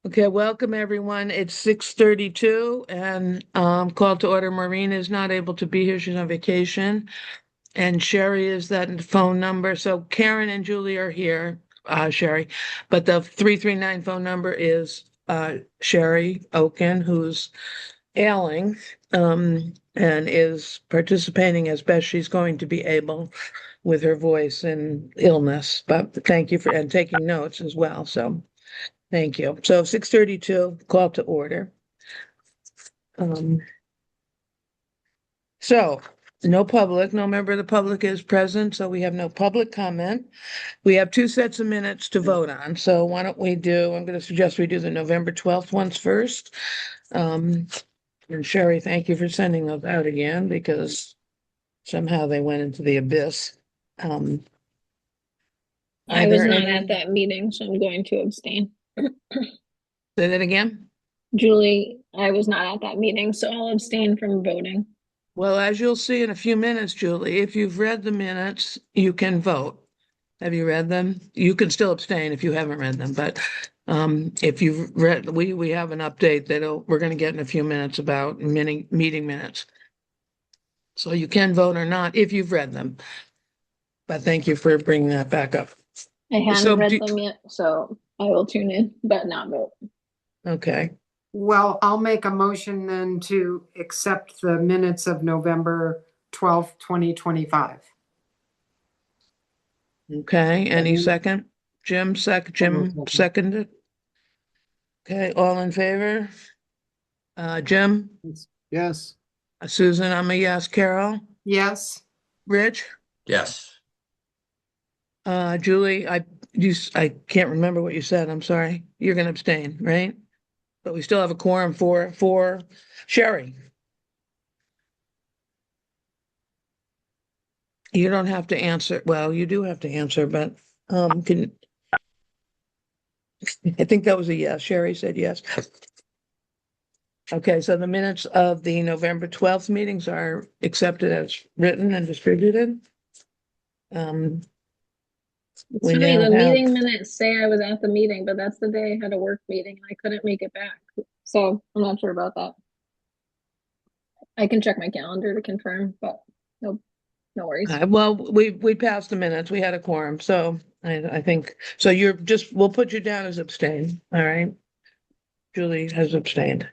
Okay, welcome everyone. It's 6:32 and call to order. Maureen is not able to be here. She's on vacation. And Sherry is that phone number. So Karen and Julie are here, Sherry. But the 339 phone number is Sherry Oken, who's ailing and is participating as best she's going to be able with her voice and illness. But thank you for and taking notes as well. So thank you. So 6:32, call to order. Um, so no public, no member of the public is present, so we have no public comment. We have two sets of minutes to vote on. So why don't we do, I'm going to suggest we do the November 12th ones first. And Sherry, thank you for sending those out again because somehow they went into the abyss. Um, I are was there not any, at that meeting, so I'm going to abstain. say that again? Julie, I was not at that meeting, so I'll abstain from voting. Well, as you'll see in a few minutes, Julie, if you've read the minutes, you can vote. Have you read them? You can still abstain if you haven't read them, but if you've read, we have an update that we're going to get in a few minutes about meeting minutes. So you can vote or not if you've read them. But thank you for bringing that back up. I hadn't So, read them yet, so I will tune in, but not vote. okay, Well, I'll make a motion then to accept the minutes of November 12th, 2025. okay. Any second? Jim seconded. Okay, all in favor? Jim? Yes. Susan, I'm a yes. Carol? Yes, Rich? Yes. Julie, I can't remember what you said. I'm sorry. You're gonna abstain, right? But we still have a quorum for Sherry. You don't have to answer. Well, you do have to answer, but can I think that was a yes. Sherry said yes. Okay, so the minutes of the November 12th meetings are accepted as written and distributed. Um, It's we funny, now the have, meeting minutes say I was at the meeting, but that's the day I had a work meeting and I couldn't make it back. So I'm not sure about that. I can check my calendar to confirm, but nope, no worries. well, we passed the minutes. We had a quorum, so I think, so we'll put you down as abstain, all right? Julie has abstained.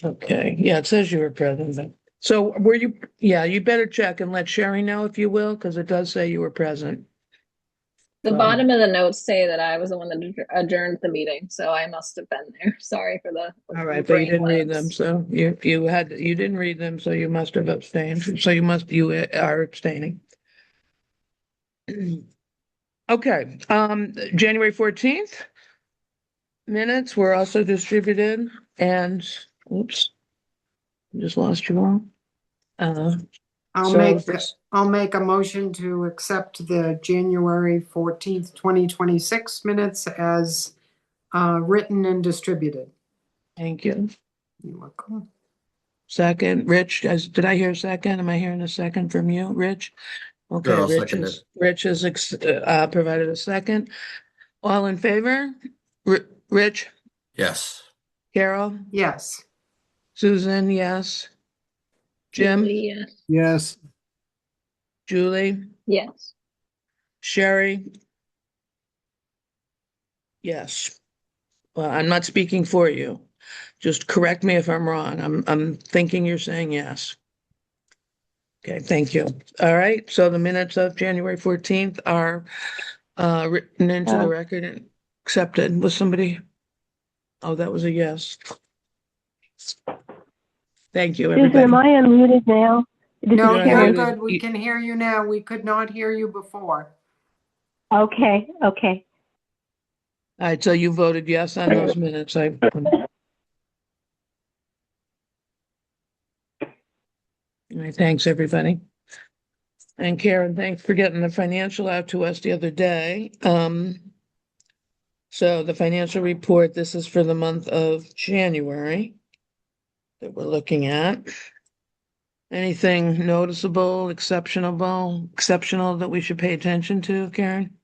Okay, yeah, it says you were present, but, so were you, yeah, you better check and let Sherry know if you will, because it does say you were present. The bottom of the notes say that I was the one that adjourned the meeting, so I must have been there. Sorry for the All right, but you brain didn't read them, lapse. so you didn't read them, so you must have abstained, so you are abstaining. Okay, January 14th minutes were also distributed and, oops, just lost you all. I'll So make I'll make a motion to accept the January 14th, 2026 minutes as written and distributed. thank you. You're welcome. Second, Rich, did I hear a second? Am I hearing a second from you, Rich? Okay, Sure, I'll second it. Rich has provided a second. All in favor? Rich, Yes. Carol, Yes, Susan, yes. Jim, Julie, yes. Yes. Julie, Yes. Sherry, yes. Well, I'm not speaking for you. Just correct me if I'm wrong. I'm thinking you're saying yes. Okay, thank you. All right, so the minutes of January 14th are written into the record and accepted. Was somebody? Oh, that was a yes. Thank you, Susan, everybody. am I unmuted now? This no, is You're you're Sharon. unmuted. good. We can hear you now. We could not hear you before. Okay, okay. All right, so you voted yes on those minutes. All right, thanks, everybody. And Karen, thanks for getting the financial out to us the other day. So the financial report, this is for the month of January that we're looking at. Anything noticeable, exceptional that we should pay attention to, Karen?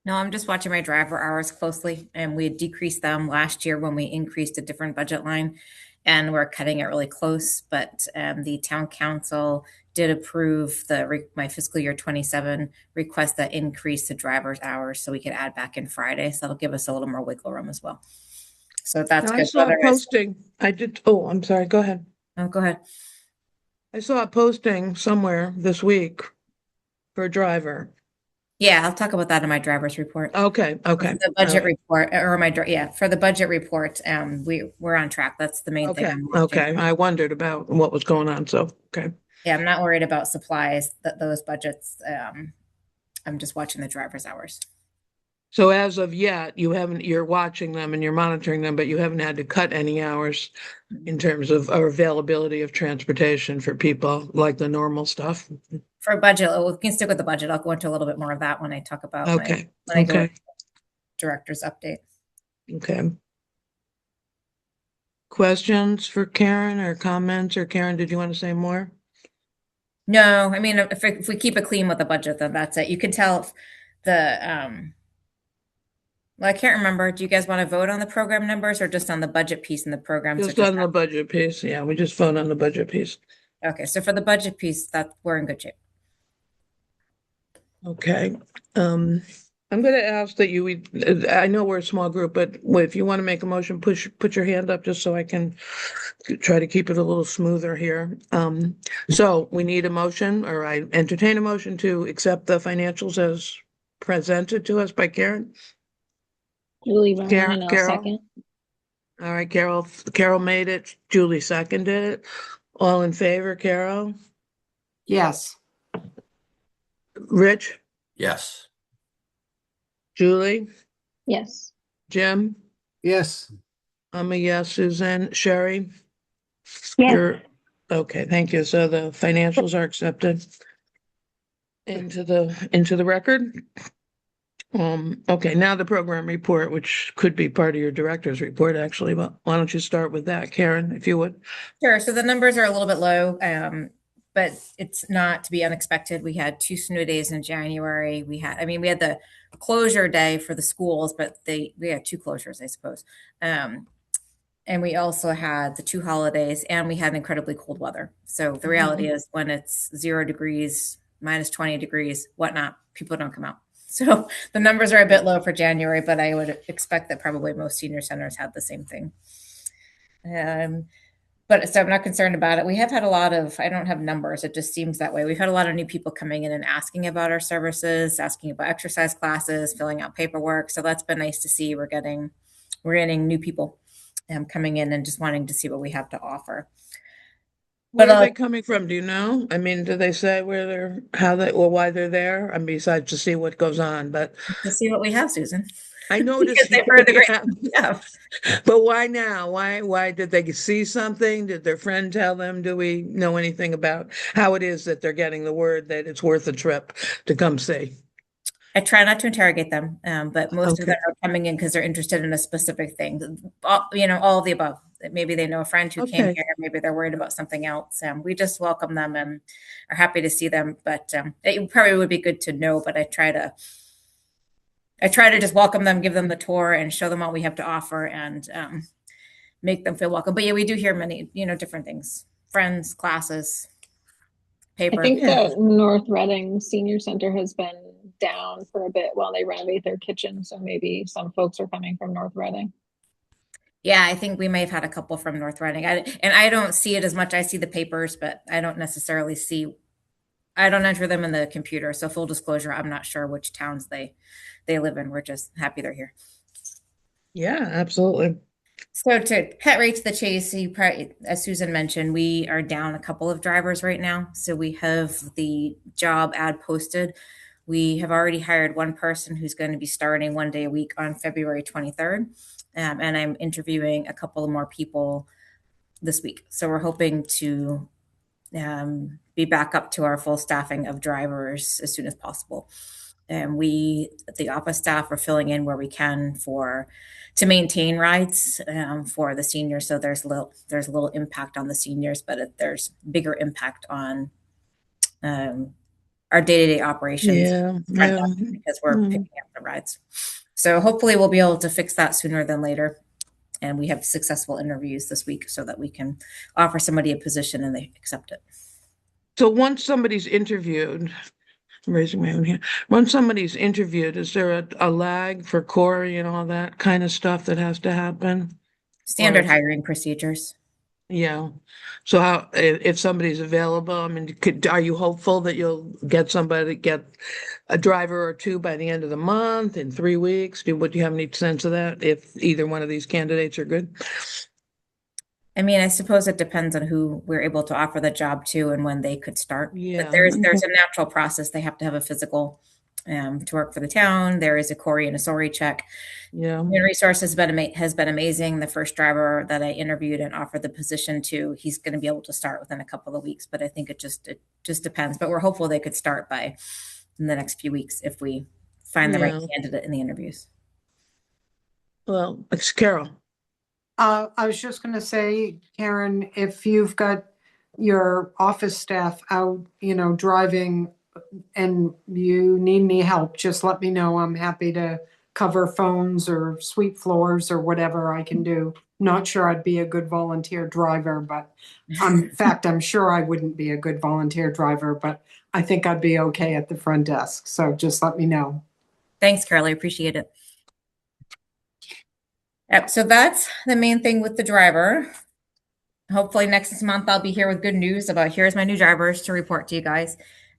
No, I'm just watching my driver hours closely, and we decreased them last year when we increased a different budget line, and we're cutting it really close. But the town council did approve my fiscal year 27 request that increased the driver's hours, so we could add back in Friday. So that'll give us a little more wiggle room as well. So that's Now, I good. saw a posting. Oh, I'm sorry. Go ahead. Oh, go ahead. I saw a posting somewhere this week for a driver. Yeah, I'll talk about that in my driver's report. Okay, okay. The budget report, or for the budget report, we're on track. That's the main thing Okay, I'm watching. okay. I wondered about what was going on, so, okay. Yeah, I'm not worried about supplies, those budgets. I'm just watching the driver's hours. So as of yet, you're watching them and you're monitoring them, but you haven't had to cut any hours in terms of our availability of transportation for people, like the normal stuff? For budget, we can stick with the budget. I'll go into a little bit more of that when I talk about Okay, when I go okay, into director's update. okay. Questions for Karen or comments? Or Karen, did you want to say more? No, I mean, if we keep it clean with the budget, then that's it. You can tell well, I can't remember. Do you guys want to vote on the program numbers or just on the budget piece in the program? Just on the budget piece. Yeah, we just vote on the budget piece. Okay, so for the budget piece, we're in good shape. Okay. I'm going to ask that I know we're a small group, but if you want to make a motion, put your hand up just so I can try to keep it a little smoother here. So we need a motion, or I entertain a motion to accept the financials as presented to us by Karen. Julie Vernon, I'll Carol? second. All right, Carol made it. Julie seconded it. All in favor, Carol? Yes. Rich? Yes. Julie? Yes. Jim? Yes. I'm a yes. Susan? Sherry? Yes. Okay, thank you. So the financials are accepted into the record. Okay, now the program report, which could be part of your director's report, actually, but why don't you start with that, Karen, if you would? Sure. So the numbers are a little bit low, but it's not to be unexpected. We had 2 snow days in January. We had the closure day for the schools, but we had 2 closures, I suppose. And we also had the 2 holidays, and we had incredibly cold weather. So the reality is, when it's 0 degrees, minus 20 degrees, whatnot, people don't come out. So the numbers are a bit low for January, but I would expect that probably most senior centers had the same thing. But so I'm not concerned about it. We have had I don't have numbers. It just seems that way. We've had a lot of new people coming in and asking about our services, asking about exercise classes, filling out paperwork. So that's been nice to see. We're getting new people coming in and just wanting to see what we have to offer. Where are they coming from? Do you know? I mean, do they say why they're there? I mean, besides to see what goes on, but to see what we have, Susan. I noticed they've heard the great stuff. But why now? Why did they see something? Did their friend tell them? Do we know anything about how it is that they're getting the word that it's worth a trip to come see? I try not to interrogate them, but most of them are coming in because they're interested in a specific thing. All of the above. Maybe they know a friend who came here. Maybe they're worried about something else. We just welcome them and are happy to see them. But it probably would be good to know. But I try to just welcome them, give them the tour, and show them what we have to offer, and make them feel welcome. But yeah, we do hear many, different things: friends, classes, paper. I think the North Reading Senior Center has been down for a bit while they renovate their kitchen. So maybe some folks are coming from North Reading. Yeah, I think we may have had a couple from North Reading. I don't see it as much. I see the papers, but I don't necessarily I don't enter them in the computer. So full disclosure, I'm not sure which towns they live in. We're just happy they're here. Yeah, absolutely. So to cut right to the chase, as Susan mentioned, we are down a couple of drivers right now. So we have the job ad posted. We have already hired one person who's going to be starting 1 day a week on February 23rd. And I'm interviewing a couple of more people this week. So we're hoping to be back up to our full staffing of drivers as soon as possible. And the office staff, are filling in where we can to maintain rides for the seniors. So there's a little impact on the seniors, but there's bigger impact on our day-to-day operations Yeah, front yeah. desk because we're Mm. picking up the rides. So hopefully we'll be able to fix that sooner than later. And we have successful interviews this week so that we can offer somebody a position and they accept it. So once somebody's interviewed, I'm raising my own hand. Once somebody's interviewed, is there a lag for Corey and all that kind of stuff that has to happen? Standard Or- hiring procedures. Yeah. So how, if somebody's available, I mean, are you hopeful that you'll get a driver or two by the end of the month, in 3 weeks? Would you have any sense of that if either one of these candidates are good? I mean, I suppose it depends on who we're able to offer the job to and when they could start. But Yeah. there's a natural process. They have to have a physical to work for the town. There is a Corey and a Sori check. Yeah. Human Resource has been amazing. The first driver that I interviewed and offered the position to, he's going to be able to start within a couple of weeks. But I think it just depends. But we're hopeful they could start in the next few weeks if we find the right Yeah. candidate in the interviews. Well, it's Carol. I was just gonna say, Karen, if you've got your office staff out, driving and you need any help, just let me know. I'm happy to cover phones or sweep floors or whatever I can do. Not sure I'd be a good volunteer driver, but in fact, I'm sure I wouldn't be a good volunteer driver, but I think I'd be okay at the front desk. So just let me know. Thanks, Carol. I appreciate it. Yep, so that's the main thing with the driver. Hopefully next month I'll be here with good news about here's my new drivers to report to you guys.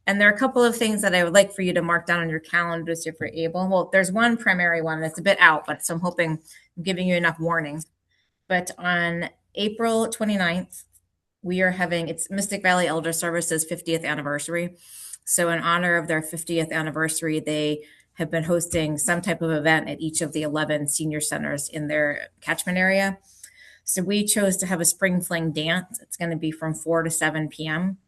And there are a couple of things that I would like for you to mark down on your calendars if you're able. Well, there's one primary one that's a bit out, but so I'm hoping I'm giving you enough warning. But on April 29th, we are having, it's Mystic Valley Elder Services 50th anniversary. So in honor of their 50th anniversary, they have been hosting some type of event at each of the 11 senior centers in their catchment area. So we chose to have a spring fling dance. It's going to be from 4 to 7 p.m.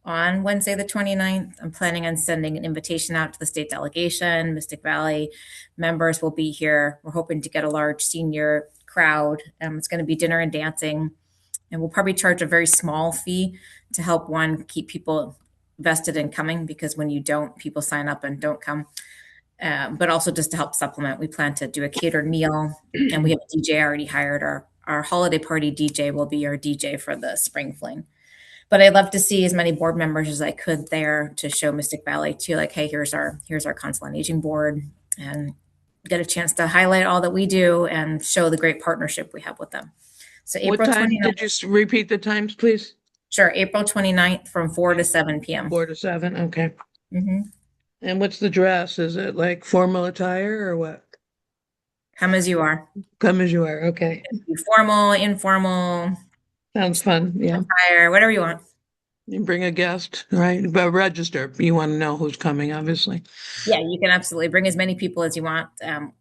on Wednesday, the 29th. I'm planning on sending an invitation out to the state delegation. Mystic Valley members will be here. We're hoping to get a large senior crowd. It's going to be dinner and dancing. And we'll probably charge a very small fee to help keep people vested in coming, because when you don't, people sign up and don't come. But also just to help supplement, we plan to do a catered meal, and we have a DJ already hired. Our holiday party DJ will be our DJ for the spring fling. But I'd love to see as many board members as I could there to show Mystic Valley too, like, hey, here's our Council on Aging board, and get a chance to highlight all that we do and show the great partnership we have with them. So What April time 29th. did you repeat the times, please? Sure, April 29th from 4 to 7 p.m. 4 to 7, okay. Mm-hmm. And what's the dress? Is it like formal attire or what? Come as you are. Come as you are, okay. Formal, informal, Sounds fun, yeah. attire, whatever you want. You bring a guest, right? But register. You want to know who's coming, obviously. Yeah, you can absolutely bring as many people as you want.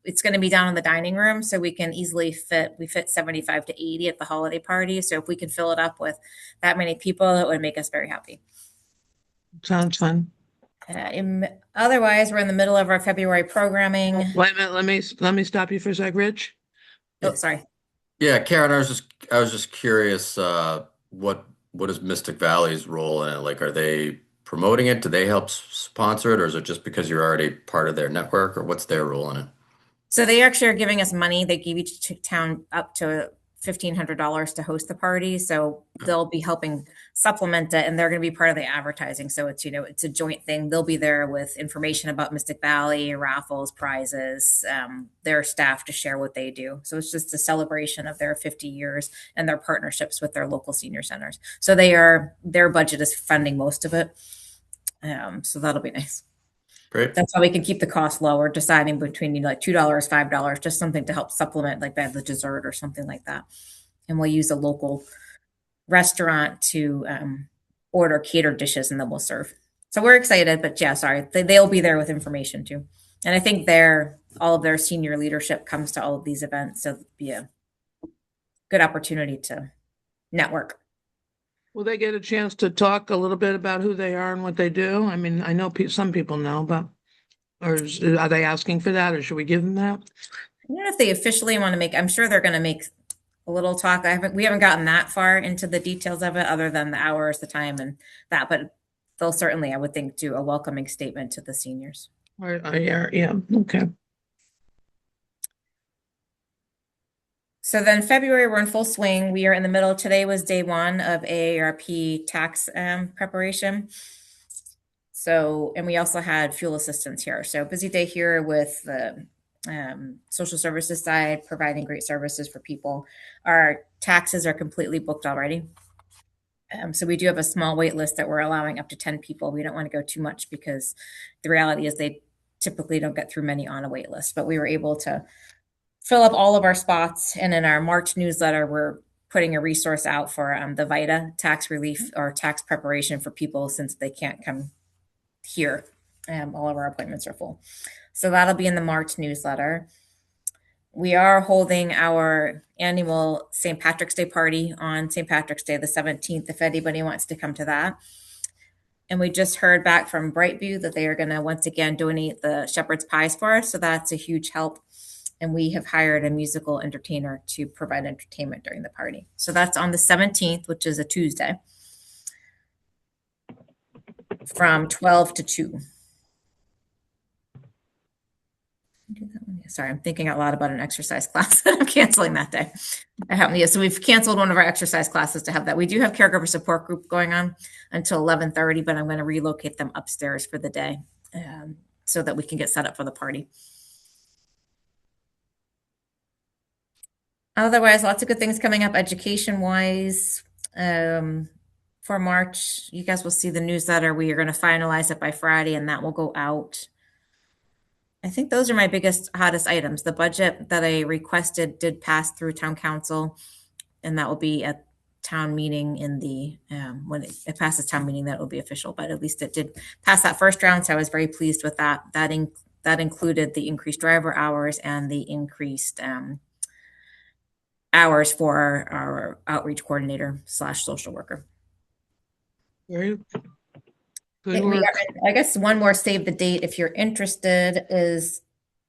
It's going to be down in the dining room, so we can easily fit 75 to 80 at the holiday party. So if we can fill it up with that many people, it would make us very happy. Sounds fun. Otherwise, we're in the middle of our February programming. Wait a minute, let me stop you for a sec, Rich. Oh, sorry. Yeah, Karen, I was just curious, what is Mystic Valley's role in it? Like, are they promoting it? Do they help sponsor it, or is it just because you're already part of their network, or what's their role in it? So they actually are giving us money. They give each town up to $1,500 to host the party. So they'll be helping supplement it, and they're going to be part of the advertising. So it's, it's a joint thing. They'll be there with information about Mystic Valley, raffles, prizes, their staff to share what they do. So it's just a celebration of their 50 years and their partnerships with their local senior centers. So their budget is funding most of it. So that'll be nice. Great. That's how we can keep the cost low, or deciding between like $2, $5, just something to help supplement, like the dessert or something like that. And we'll use a local restaurant to order catered dishes, and then we'll serve. So we're excited, but yeah, sorry, they'll be there with information too. And I think all of their senior leadership comes to all of these events, so it'll be a good opportunity to network. Will they get a chance to talk a little bit about who they are and what they do? I mean, I know some people know, but are they asking for that, or should we give them that? I don't know if they officially want to make. I'm sure they're going to make a little talk. We haven't gotten that far into the details of it, other than the hours, the time, and that. But they'll certainly, I would think, do a welcoming statement to the seniors. Yeah, yeah, okay. So then February, we're in full swing. We are in the middle. Today was day one of AARP tax preparation. So, and we also had fuel assistance here. So busy day here with the social services side, providing great services for people. Our taxes are completely booked already. So we do have a small wait list that we're allowing up to 10 people. We don't want to go too much because the reality is they typically don't get through many on a wait list, but we were able to fill up all of our spots. And in our March newsletter, we're putting a resource out for the VITA tax relief or tax preparation for people since they can't come here. All of our appointments are full. So that'll be in the March newsletter. We are holding our annual St. Patrick's Day party on St. Patrick's Day, the 17th, if anybody wants to come to that. And we just heard back from Brightview that they are going to once again donate the shepherd's pies for us. So that's a huge help. And we have hired a musical entertainer to provide entertainment during the party. So that's on the 17th, which is a Tuesday, from 12 to 2. Sorry, I'm thinking out loud about an exercise class that I'm canceling that day. So we've canceled one of our exercise classes to have that. We do have caregiver support group going on until 11:30, but I'm going to relocate them upstairs for the day so that we can get set up for the party. Otherwise, lots of good things coming up education-wise. For March, you guys will see the newsletter. We are going to finalize it by Friday, and that will go out. I think those are my biggest, hottest items. The budget that I requested did pass through town council, and that will be at town meeting in the, when it passes town meeting, that will be official, but at least it did pass that first round. So I was very pleased with that. That included the increased driver hours and the increased hours for our outreach coordinator / social worker. Very good work. I guess one more save the date if you're interested is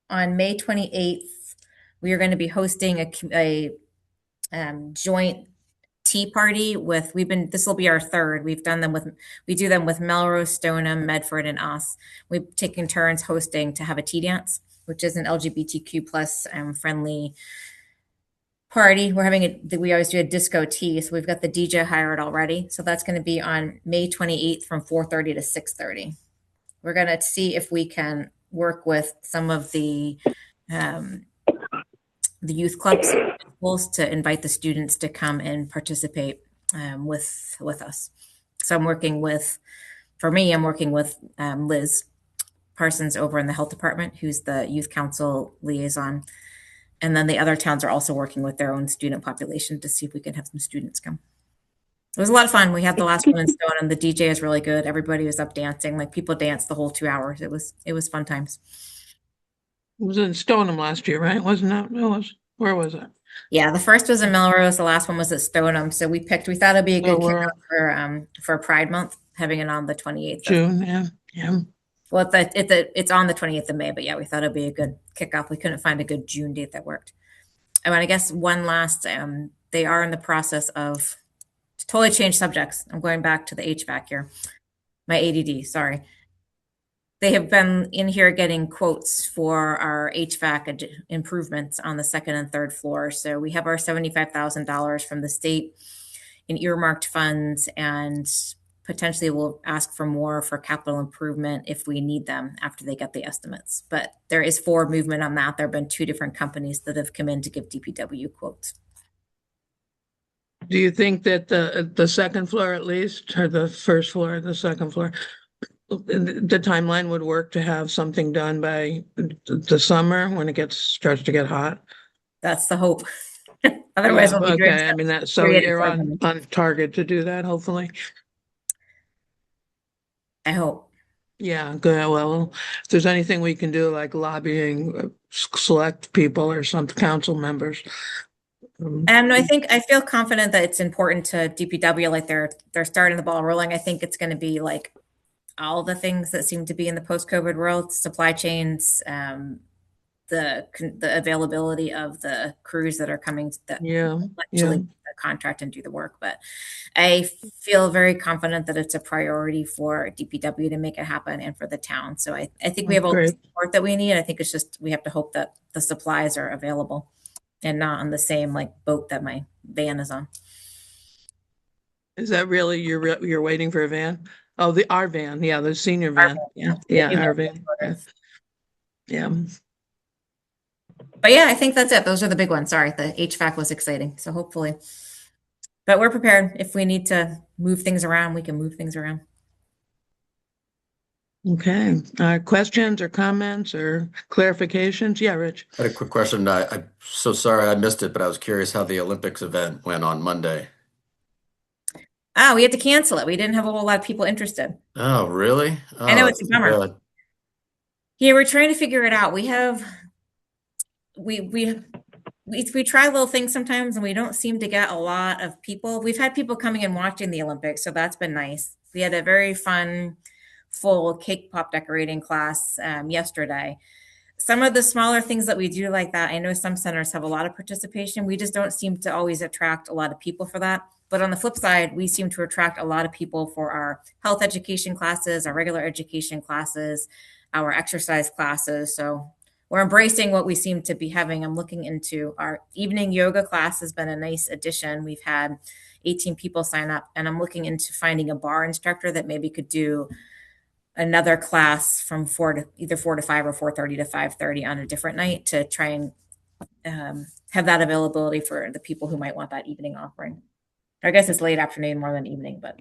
on May 28th. We are going to be hosting a joint tea party with, this will be our third. We do them with Melrose, Stoneham, Medford, and us. We've taken turns hosting to have a tea dance, which is an LGBTQ plus friendly party. We always do a disco tea. So we've got the DJ hired already. So that's going to be on May 28th from 4:30 to 6:30. We're going to see if we can work with some of the youth clubs to invite the students to come and participate with us. So I'm working with Liz Parsons over in the health department, who's the youth council liaison. And then the other towns are also working with their own student population to see if we can have some students come. It was a lot of fun. We had the last one in Stoneham. The DJ is really good. Everybody was up dancing. Like people danced the whole 2 hours. It was fun times. It was in Stoneham last year, right? Wasn't that? Where was it? Yeah, the first was in Melrose. The last one was at Stoneham. So we thought it'd be a good kickoff for Pride Month, having it on the 28th June. Yeah. Well, it's on the 28th of May, but yeah, we thought it'd be a good kickoff. We couldn't find a good June date that worked. And I guess one last, they are in the process of totally change subjects. I'm going back to the HVAC here. My ADD, sorry. They have been in here getting quotes for our HVAC improvements on the second and third floor. So we have our $75,000 from the state in earmarked funds, and potentially we'll ask for more for capital improvement if we need them after they get the estimates. But there is forward movement on that. There have been 2 different companies that have come in to give DPW quotes. Do you think that the second floor at least, or the first floor, the second floor, the timeline would work to have something done by the summer when it starts to get hot? That's the hope. Otherwise, yeah, we'll be okay. I mean that. So you're on target to do that, hopefully. I hope. Yeah, good. Well, if there's anything we can do, like lobbying select people or some council members. I feel confident that it's important to DPW, like they're starting the ball rolling. I think it's going to be like all the things that seem to be in the post-COVID world, supply chains, the availability of the crews that are coming that contract and do the work. But I feel very confident that it's a priority for DPW to make it happen and for the town. So I think we have all the Great. support that we need. I think it's just we have to hope that the supplies are available and not on the same like boat that my van is on. Is that really you're waiting for a van? Oh, our van, yeah, the senior Our van. van, Yeah, new our van, van. sort of. Yeah. But yeah, I think that's it. Those are the big ones. Sorry, the HVAC was exciting. So hopefully, but we're prepared. If we need to move things around, we can move things around. Okay. Questions or comments or clarifications? Yeah, Rich. I had a quick question. I'm so sorry I missed it, but I was curious how the Olympics event went on Monday. Oh, we had to cancel it. We didn't have a whole lot of people interested. Oh, really? I know Oh, it's a that's too bummer. bad. Yeah, we're trying to figure it out. We try little things sometimes and we don't seem to get a lot of people. We've had people coming and watching the Olympics, so that's been nice. We had a very fun, full cake pop decorating class yesterday. Some of the smaller things that we do like that, I know some centers have a lot of participation. We just don't seem to always attract a lot of people for that. But on the flip side, we seem to attract a lot of people for our health education classes, our regular education classes, our exercise classes. So we're embracing what we seem to be having. I'm looking into our evening yoga class has been a nice addition. We've had 18 people sign up, and I'm looking into finding a bar instructor that maybe could do another class from either 4 to 5 or 4:30 to 5:30 on a different night to try and have that availability for the people who might want that evening offering. I guess it's late afternoon more than evening, but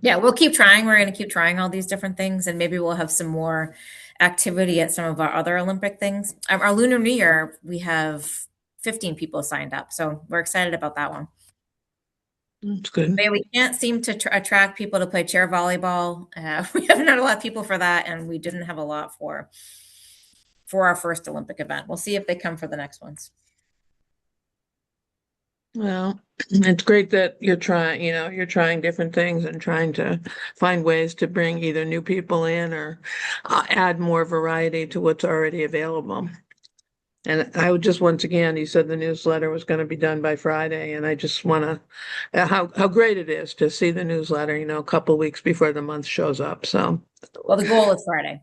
yeah, we'll keep trying. We're going to keep trying all these different things, and maybe we'll have some more activity at some of our other Olympic things. Our Lunar New Year, we have 15 people signed up, so we're excited about that one. That's good. But we can't seem to attract people to play chair volleyball. We haven't had a lot of people for that, and we didn't have a lot for our first Olympic event. We'll see if they come for the next ones. Well, it's great that you're trying different things and trying to find ways to bring either new people in or add more variety to what's already available. And I would just, once again, you said the newsletter was going to be done by Friday, and I just want to, how great it is to see the newsletter, a couple weeks before the month shows up. So, well, the goal is Friday.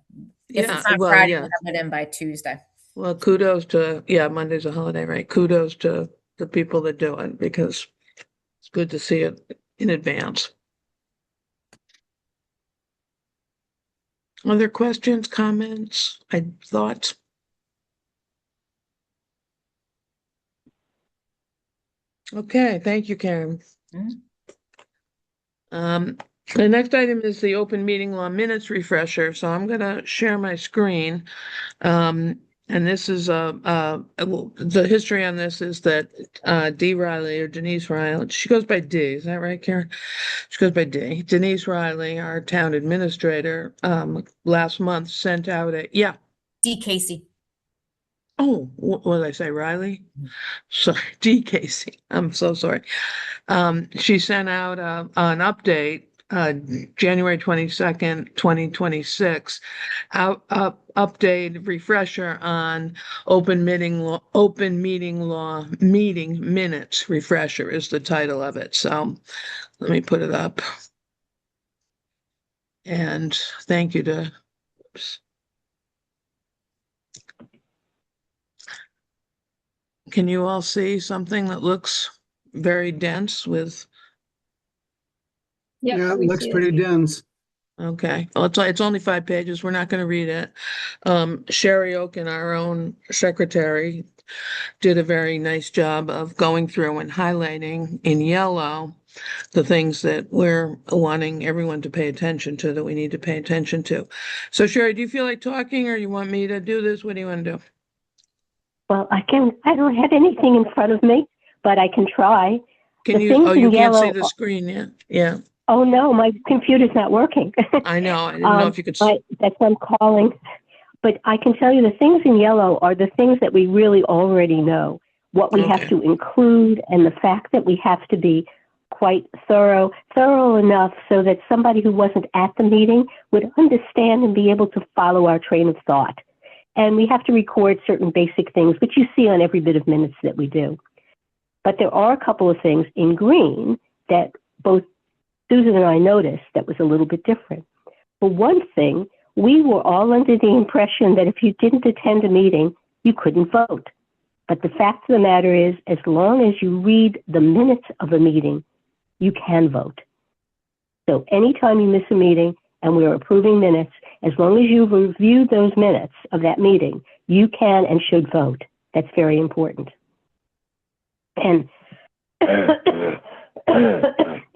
If yeah, it's not well, Friday, yeah. we'll have it in by Tuesday. Well, kudos to, Monday's a holiday, right? Kudos to the people that do it, because it's good to see it in advance. Other questions, comments, thoughts? Okay, thank you, Karen. The next item is the open meeting law minutes refresher. So I'm going to share my screen. And this is the history on this is that Dee Riley or Denise Riley, she goes by D, is that right, Karen? She goes by D. Denise Riley, our town administrator, last month sent out D. Casey. Oh, what did I say, Riley? Sorry, D. Casey. I'm so sorry. She sent out an update, January 22nd, 2026, update refresher on open meeting law meeting minutes refresher is the title of it. So let me put it up. And thank you to, oops. Can you all see something that looks very dense with? Yeah, it looks pretty dense. Okay, well, it's only 5 pages. We're not going to read it. Sherry Oaken, our own secretary, did a very nice job of going through and highlighting in yellow the things that we're wanting everyone to pay attention to, that we need to pay attention to. So Sherry, do you feel like talking, or you want me to do this? What do you want to do? Well, I don't have anything in front of me, but I can try. Can The you, things oh, you in can't see yellow the screen yet? Yeah, Oh no, my computer's not working. I know. I didn't know if you could. That's why I'm calling. But I can tell you the things in yellow are the things that we really already know, what we have Okay. to include, and the fact that we have to be quite thorough enough so that somebody who wasn't at the meeting would understand and be able to follow our train of thought. And we have to record certain basic things, which you see on every bit of minutes that we do. But there are a couple of things in green that both Susan and I noticed that was a little bit different. For one thing, we were all under the impression that if you didn't attend a meeting, you couldn't vote. But the fact of the matter is, as long as you read the minutes of a meeting, you can vote. So anytime you miss a meeting and we're approving minutes, as long as you've reviewed those minutes of that meeting, you can and should vote. That's very important. And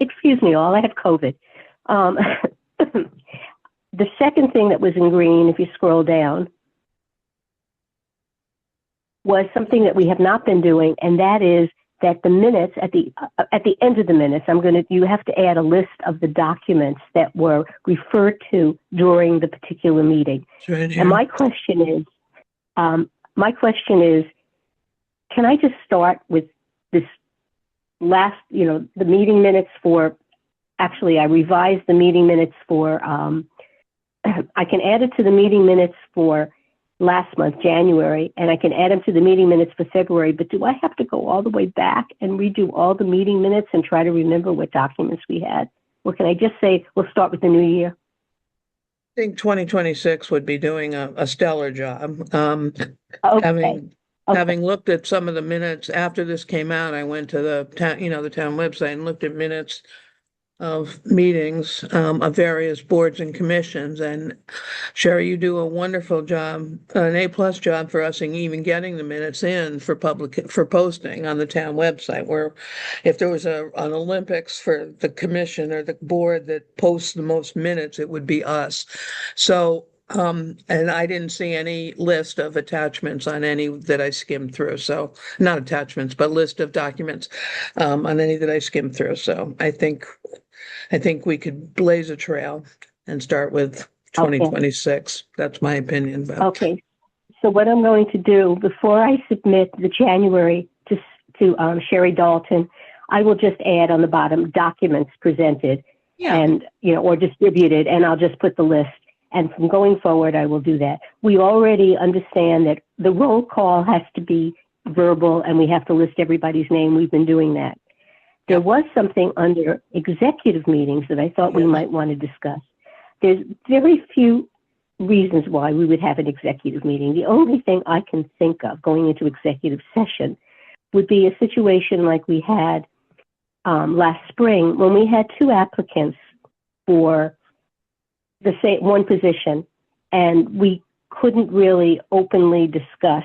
excuse me all, I have COVID. The second thing that was in green, if you scroll down, was something that we have not been doing, and that is that the minutes at the end of the minutes, you have to add a list of the documents that were referred to during the particular meeting. And my question is, can I just start with this last, the meeting minutes for? Actually, I revised the meeting minutes for. I can add it to the meeting minutes for last month, January, and I can add them to the meeting minutes for February, but do I have to go all the way back and redo all the meeting minutes and try to remember what documents we had? Or can I just say, we'll start with the new year? I think 2026 would be doing a stellar job. Okay. Having looked at some of the minutes after this came out, I went to the town, the town website and looked at minutes of meetings of various boards and commissions. And Sherry, you do a wonderful job, an A+ job for us in even getting the minutes in for posting on the town website, where if there was an Olympics for the commission or the board that posts the most minutes, it would be us. So and I didn't see any list of attachments on any that I skimmed through. So not attachments, but list of documents on any that I skimmed through. So I think we could blaze a trail and start with 2026. That's my opinion. But. Okay. So what I'm going to do before I submit the January to Sherry Dalton, I will just add on the bottom documents presented and, or distributed, and I'll just put the list. And from going forward, I will do that. We already understand that the roll call has to be verbal and we have to list everybody's name. We've been doing that. There was something under executive meetings that I thought we might want to discuss. There's very few reasons why we would have an executive meeting. The only thing I can think of going into executive session would be a situation like we had last spring when we had 2 applicants for the same one position, and we couldn't really openly discuss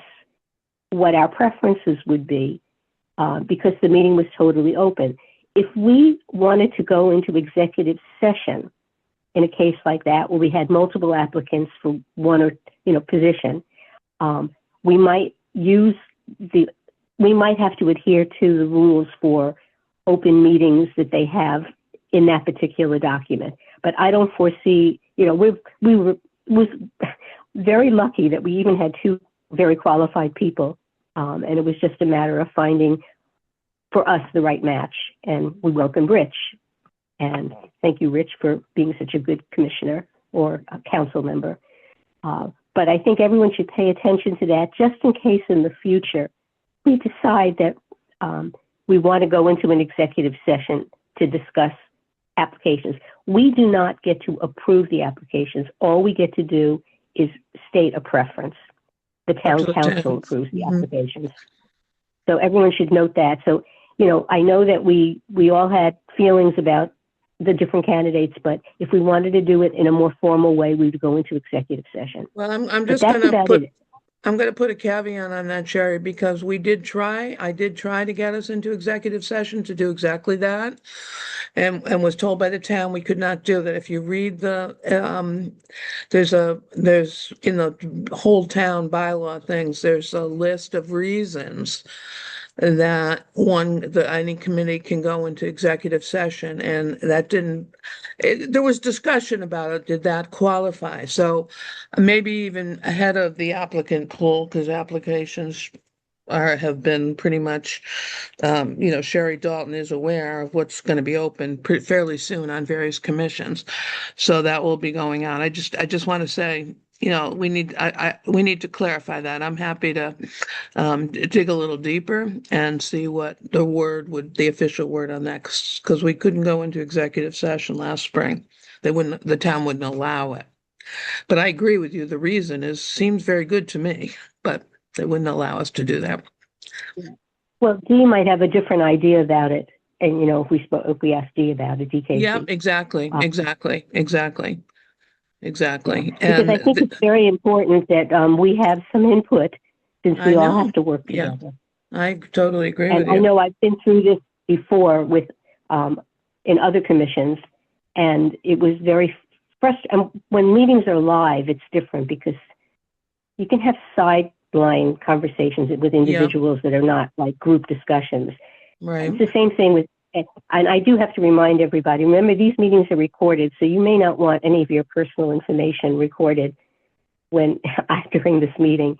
what our preferences would be because the meeting was totally open. If we wanted to go into executive session in a case like that, where we had multiple applicants for one or position, we might have to adhere to the rules for open meetings that they have in that particular document. But I don't foresee, we was very lucky that we even had 2 very qualified people. And it was just a matter of finding for us the right match. And we welcome Rich. And thank you, Rich, for being such a good commissioner or a council member. But I think everyone should pay attention to that just in case in the future we decide that we want to go into an executive session to discuss applications. We do not get to approve the applications. All we get to do is state a preference. The town council approves the applications. So everyone should note that. So, I know that we all had feelings about the different candidates, but if we wanted to do it in a more formal way, we would go into executive session. Well, I'm just going to put a caveat on that, Sherry, because I did try to get us into executive session to do exactly that, and was told by the town we could not do that. If you read the, there's in the whole town bylaw things, there's a list of reasons that any committee can go into executive session, and that there was discussion about it. Did that qualify? So maybe even ahead of the applicant pool, because applications have been pretty much, Sherry Dalton is aware of what's going to be open fairly soon on various commissions. So that will be going on. I just want to say, we need to clarify that. I'm happy to dig a little deeper and see what the official word on that, because we couldn't go into executive session last spring. The town wouldn't allow it. But I agree with you. The reason seems very good to me, but they wouldn't allow us to do that. Well, Dee might have a different idea about it. And, if we ask Dee about it, DKC. Yeah, exactly. Yeah. Because I think And it's very important that we have some input since I we all know. have to work Yeah. together. I totally agree with And I you. know I've been through this before with in other commissions, and it was very frustrating. When meetings are live, it's different because you can have sideline conversations with individuals that are not like group discussions. Right. It's the same thing with, and I do have to remind everybody, remember these meetings are recorded, so you may not want any of your personal information recorded during this meeting,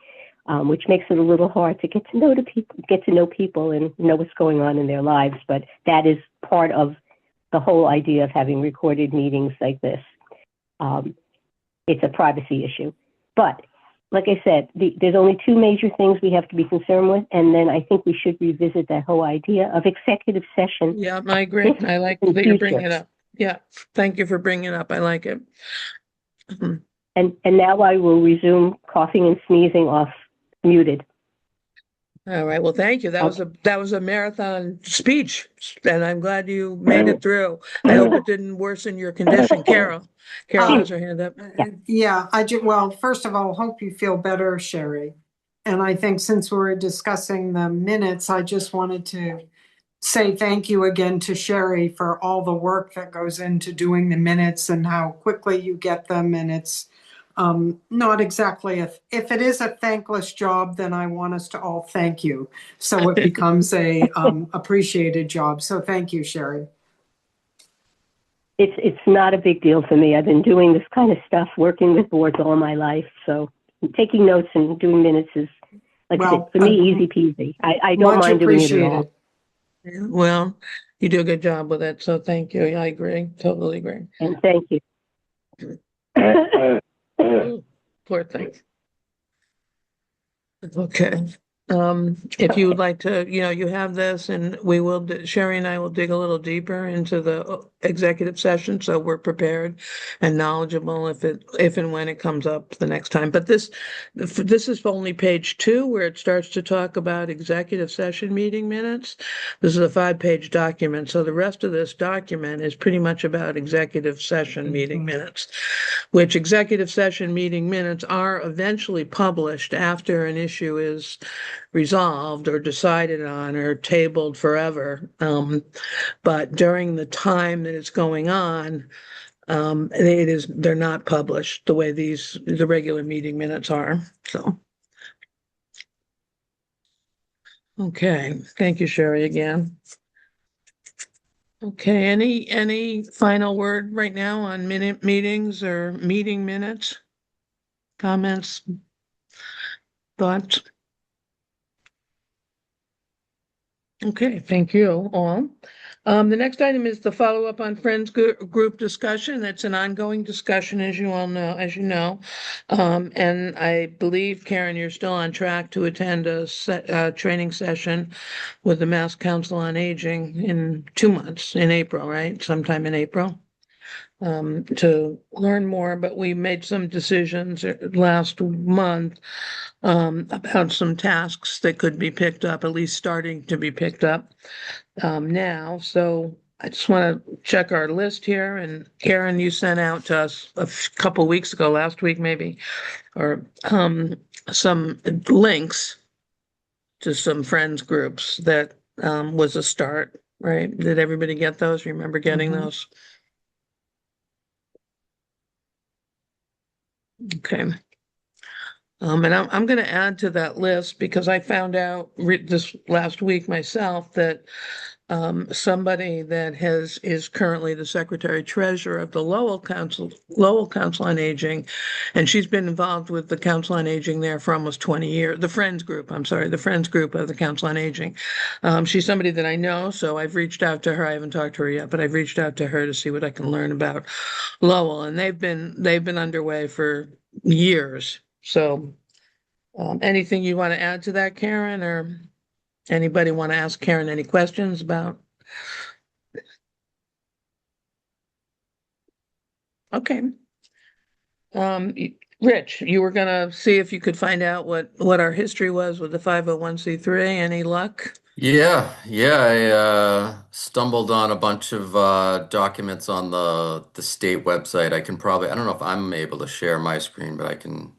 which makes it a little hard to get to know people and know what's going on in their lives. But that is part of the whole idea of having recorded meetings like this. It's a privacy issue. But like I said, there's only two major things we have to be concerned with, and then I think we should revisit that whole idea of executive session. Yeah, I agree. I like that you're bringing it up. Yeah, thank you for bringing it up. I like it. And now I will resume coughing and sneezing off muted. All right. Well, thank you. That was a marathon speech, and I'm glad you made it through. I hope it didn't worsen your condition. Carol has her hand up. Yeah, well, first of all, hope you feel better, Sherry. And I think since we're discussing the minutes, I just wanted to say thank you again to Sherry for all the work that goes into doing the minutes and how quickly you get them. And it's not exactly if it is a thankless job, then I want us to all thank you. So it becomes a appreciated job. So thank you, Sherry. It's not a big deal for me. I've been doing this kind of stuff, working with boards all my life. So taking notes and doing minutes is, like I said, for me, easy peasy. I don't mind doing it at all. Well, you do a good job with it. So thank you. I agree. Totally agree. And thank you. Poor thing. Okay. If you would like to, you have this, and Sherry and I will dig a little deeper into the executive session, so we're prepared and knowledgeable if and when it comes up the next time. But this is only page 2, where it starts to talk about executive session meeting minutes. This is a 5-page document, so the rest of this document is pretty much about executive session meeting minutes, which executive session meeting minutes are eventually published after an issue is resolved or decided on or tabled forever. But during the time that it's going on, they're not published the way the regular meeting minutes are. So, okay. Thank you, Sherry, again. Okay. Any final word right now on meetings or meeting minutes? Comments? Thoughts? Okay, thank you all. The next item is the follow-up on Friends group discussion. That's an ongoing discussion, as you all know, and I believe, Karen, you're still on track to attend a training session with the Mass Council on Aging in 2 months, in April, right? Sometime in April, to learn more. But we made some decisions last month about some tasks that could be picked up, at least starting to be picked up now. So I just want to check our list here. And Karen, you sent out to us a couple weeks ago, last week maybe, or some links to some friends groups that was a start, right? Did everybody get those? Remember getting those? Okay. And I'm going to add to that list because I found out this last week myself that somebody that is currently the secretary treasurer of the Lowell Council on Aging, and she's been involved with the Council on Aging there for almost 20 years. The Friends group of the Council on Aging. She's somebody that I know, so I've reached out to her. I haven't talked to her yet, but I've reached out to her to see what I can learn about Lowell, and they've been underway for years. So, anything you want to add to that, Karen, or anybody want to ask Karen any questions about? Okay. Rich, you were gonna see if you could find out what our history was with the 501(c)(3. Any luck? Yeah, I stumbled on a bunch of documents on the state website. I can probably, I don't know if I'm able to share my screen, but I can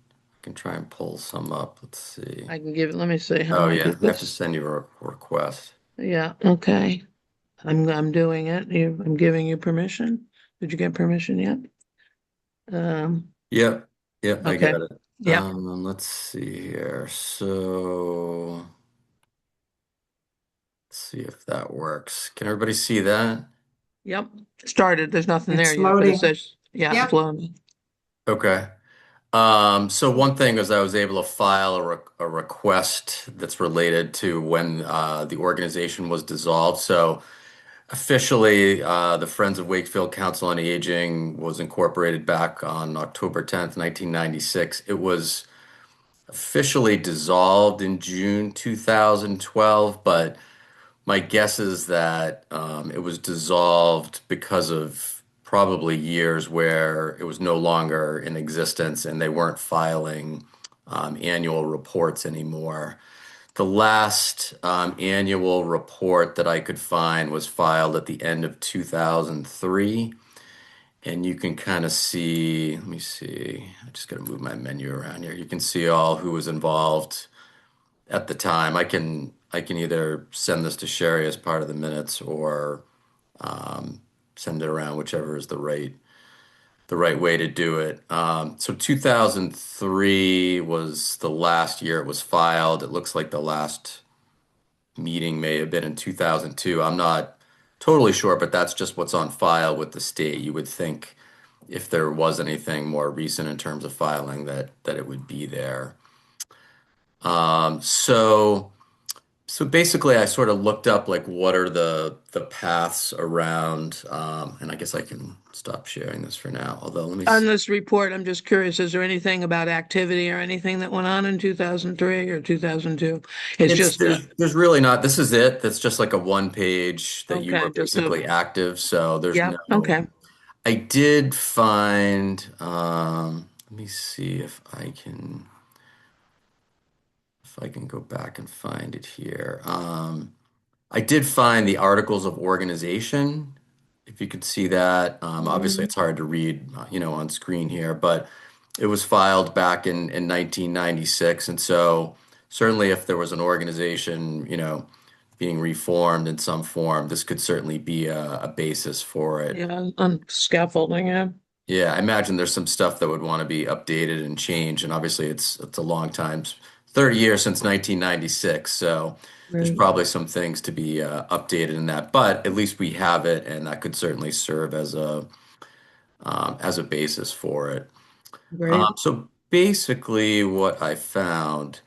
try and pull some up. Let's see. I can give it. Let me see how Oh I do yeah, I have to this. send you a request. Yeah, okay. I'm doing it. I'm giving you permission. Did you get permission yet? Yep, yep, I Okay. got it. Yep. Let's see here. So let's see if that works. Can everybody see that? Yep. Started. There's nothing there It's yet, but it loading. says, yeah, it's Yep. loading. Okay. So one thing is I was able to file a request that's related to when the organization was dissolved. So officially, the Friends of Wakefield Council on Aging was incorporated back on October 10th, 1996. It was officially dissolved in June 2012, but my guess is that it was dissolved because of probably years where it was no longer in existence and they weren't filing annual reports anymore. The last annual report that I could find was filed at the end of 2003. And you can kind of see, let me see, I just got to move my menu around here. You can see all who was involved at the time. I can either send this to Sherry as part of the minutes or send it around, whichever is the right way to do it. So 2003 was the last year it was filed. It looks like the last meeting may have been in 2002. I'm not totally sure, but that's just what's on file with the state. You would think if there was anything more recent in terms of filing that it would be there. So basically, I sort of looked up like what are the paths around, and I guess I can stop sharing this for now. Although let me On see. this report, I'm just curious, is there anything about activity or anything that went on in 2003 or 2002? It's It's just there's really not. This is it. That's just like a one page that you were okay, just a, basically active. So there's yeah, no. okay. I did find. Let me see if I can go back and find it here. I did find the articles of organization. If you could see that, obviously Mhm. it's hard to read, on screen here, but it was filed back in 1996, and so certainly if there was an organization, being reformed in some form, this could certainly be a basis for it. Yeah, on scaffolding, yeah. Yeah, I imagine there's some stuff that would want to be updated and changed, and obviously it's a long time, 30 years since 1996, so there's Right, probably some things to be updated in that, but at least we have it, and that could certainly serve as a basis for it. great. So basically, what I found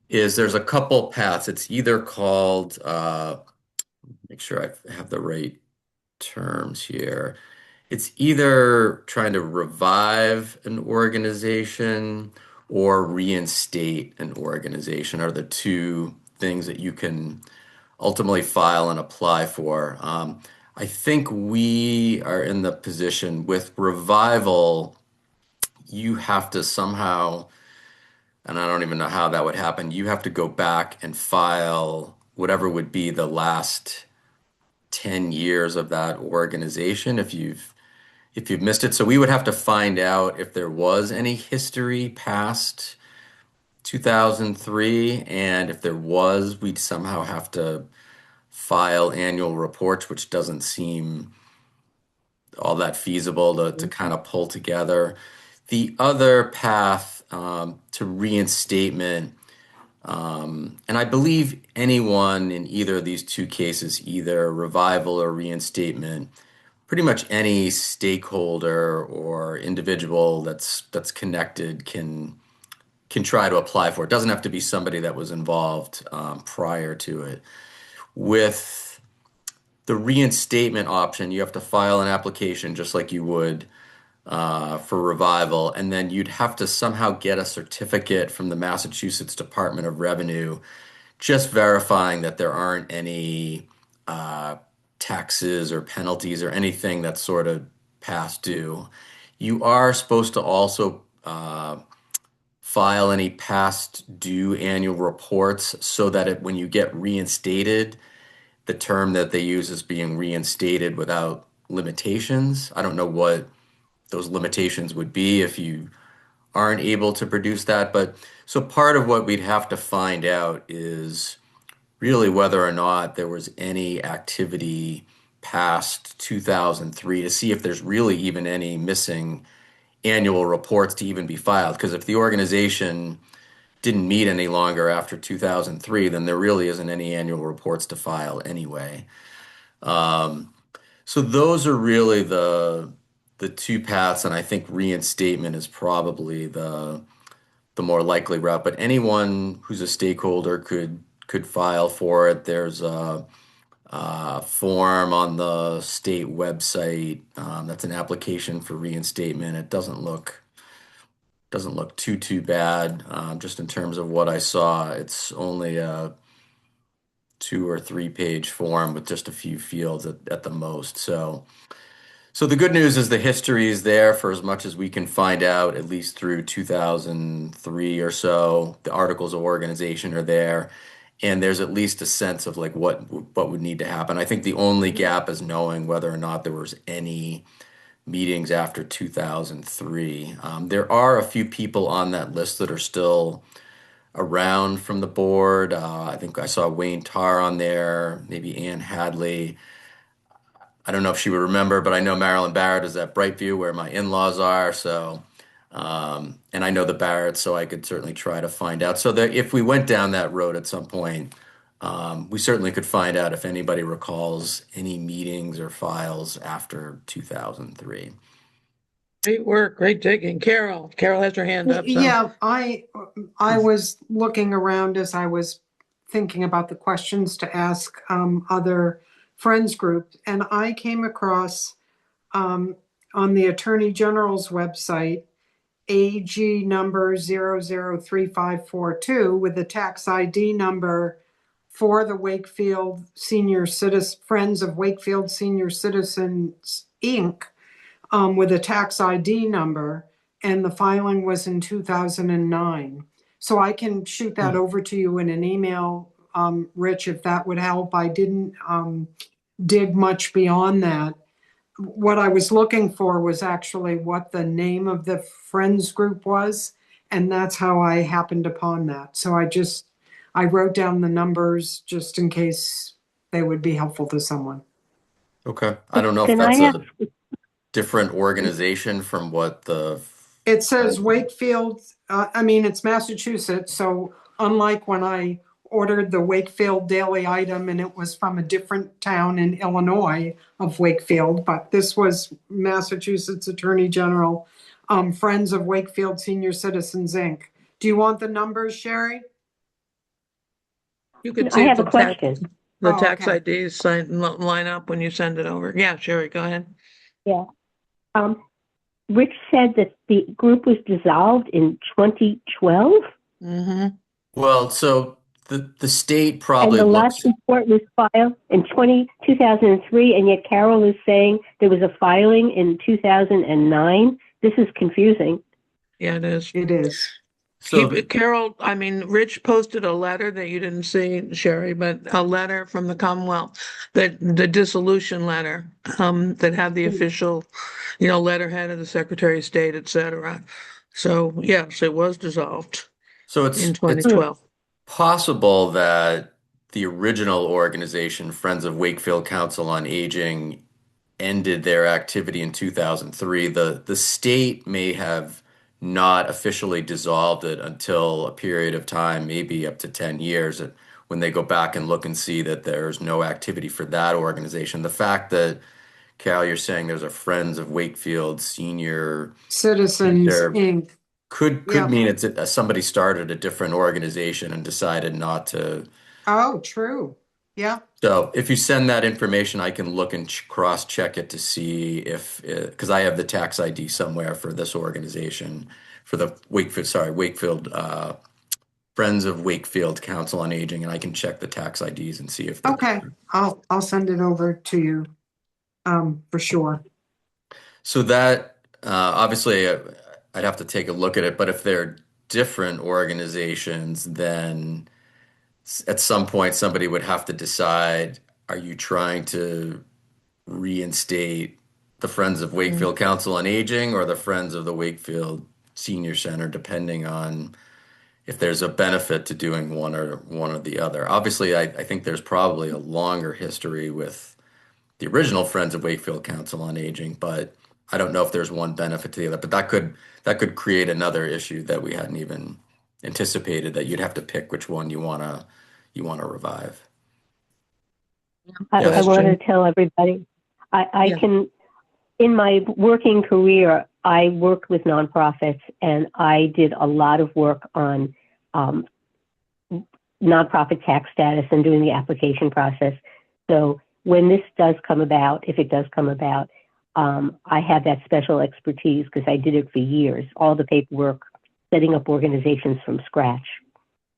is there's a couple paths. It's either called, make sure I have the right terms here. It's either trying to revive an organization or reinstate an organization are the two things that you can ultimately file and apply for. I think we are in the position with revival, you have to somehow, and I don't even know how that would happen, you have to go back and file whatever would be the last 10 years of that organization if you've missed it. So we would have to find out if there was any history past 2003, and if there was, we'd somehow have to file annual reports, which doesn't seem all that feasible to kind of pull together. The other path to reinstatement, and I believe anyone in either of these two cases, either revival or reinstatement, pretty much any stakeholder or individual that's connected can try to apply for it. It doesn't have to be somebody that was involved prior to it. With the reinstatement option, you have to file an application just like you would for revival, and then you'd have to somehow get a certificate from the Massachusetts Department of Revenue, just verifying that there aren't any uh, taxes or penalties or anything that's sort of past due. You are supposed to also file any past due annual reports so that when you get reinstated, the term that they use is being reinstated without limitations. I don't know what those limitations would be if you aren't able to produce that. But so part of what we'd have to find out is really whether or not there was any activity past 2003 to see if there's really even any missing annual reports to even be filed. Because if the organization didn't meet any longer after 2003, then there really isn't any annual reports to file anyway. So those are really the two paths, and I think reinstatement is probably the more likely route. But anyone who's a stakeholder could file for it. There's a form on the state website that's an application for reinstatement. It doesn't look too bad. Just in terms of what I saw, it's only a 2 or 3 page form with just a few fields at the most. So the good news is the history is there for as much as we can find out, at least through 2003 or so. The articles of organization are there, and there's at least a sense of like what would need to happen. I think the only gap is knowing whether or not there was any meetings after 2003. There are a few people on that list that are still around from the board. I think I saw Wayne Tarr on there, maybe Ann Hadley. I don't know if she would remember, but I know Marilyn Barrett is at Brightview where my in-laws are. So, and I know the Barretts, so I could certainly try to find out. So that if we went down that road at some point, we certainly could find out if anybody recalls any meetings or files after 2003. Great work, great digging. Carol has her hand up, so. Yeah, I was looking around as I was thinking about the questions to ask other friends groups, and I came across on the Attorney General's website AG number 003542 with the tax ID number for the Wakefield Senior Citizen Friends of Wakefield Senior Citizens Inc. With a tax ID number, and the filing was in 2009. So I can shoot that over to you in an email, Rich, if that would help. I didn't dig much beyond that. What I was looking for was actually what the name of the friends group was, and that's how I happened upon that. So I wrote down the numbers just in case they would be helpful to someone. Okay. I don't know if Can I that's ask? a different organization from what the It says Wakefield, it's Massachusetts, so unlike when I ordered the Wakefield daily item and it was from a different town in Illinois of Wakefield, but this was Massachusetts Attorney General, Friends of Wakefield Senior Citizens, Inc. Do you want the numbers, Sherry? You could I see if have a question. the Oh, tax okay. IDs line up when you send it over. Yeah, Sherry, go ahead. Yeah. Rich said that the group was dissolved in 2012, Mm-hmm. well, so the state and probably the last looks. report was filed in 2003, and yet Carol is saying there was a filing in 2009. This is confusing. Yeah, it is. It is. So Carol, Rich posted a letter that you didn't see, Sherry, but a letter from the Commonwealth, the dissolution letter, that had the official, letterhead of the Secretary of State, et cetera. So yes, it was dissolved in it's 2012. possible that the original organization, Friends of Wakefield Council on Aging, ended their activity in 2003. The state may have not officially dissolved it until a period of time, maybe up to 10 years, when they go back and look and see that there's no activity for that organization. The fact that, Cal, you're saying there's a Friends of Wakefield Senior Citizens, there Inc. could Yeah. mean it's somebody started a different organization and decided not to. Oh, true. Yeah, So if you send that information, I can look and cross-check it to see if, because I have the tax ID somewhere for this organization, for the Wakefield, Friends of Wakefield Council on Aging, and I can check the tax IDs and see if they're okay. different. I'll send it over to you, for sure. So that, obviously, I'd have to take a look at it, but if they're different organizations, then at some point somebody would have to decide, are you trying to reinstate the Friends of Mm. Wakefield Council on Aging or the Friends of the Wakefield Senior Center, depending on if there's a benefit to doing one or the other. Obviously, I think there's probably a longer history with the original Friends of Wakefield Council on Aging, but I don't know if there's one benefit to the other. But that could create another issue that we hadn't even anticipated, that you'd have to pick which one you wanna revive. I Yes. want Question. to tell everybody, I Yeah. can, in my working career, I worked with nonprofits and I did a lot of work on um, nonprofit tax status and doing the application process. So when this does come about, if it does come about, I have that special expertise because I did it for years, all the paperwork, setting up organizations from scratch.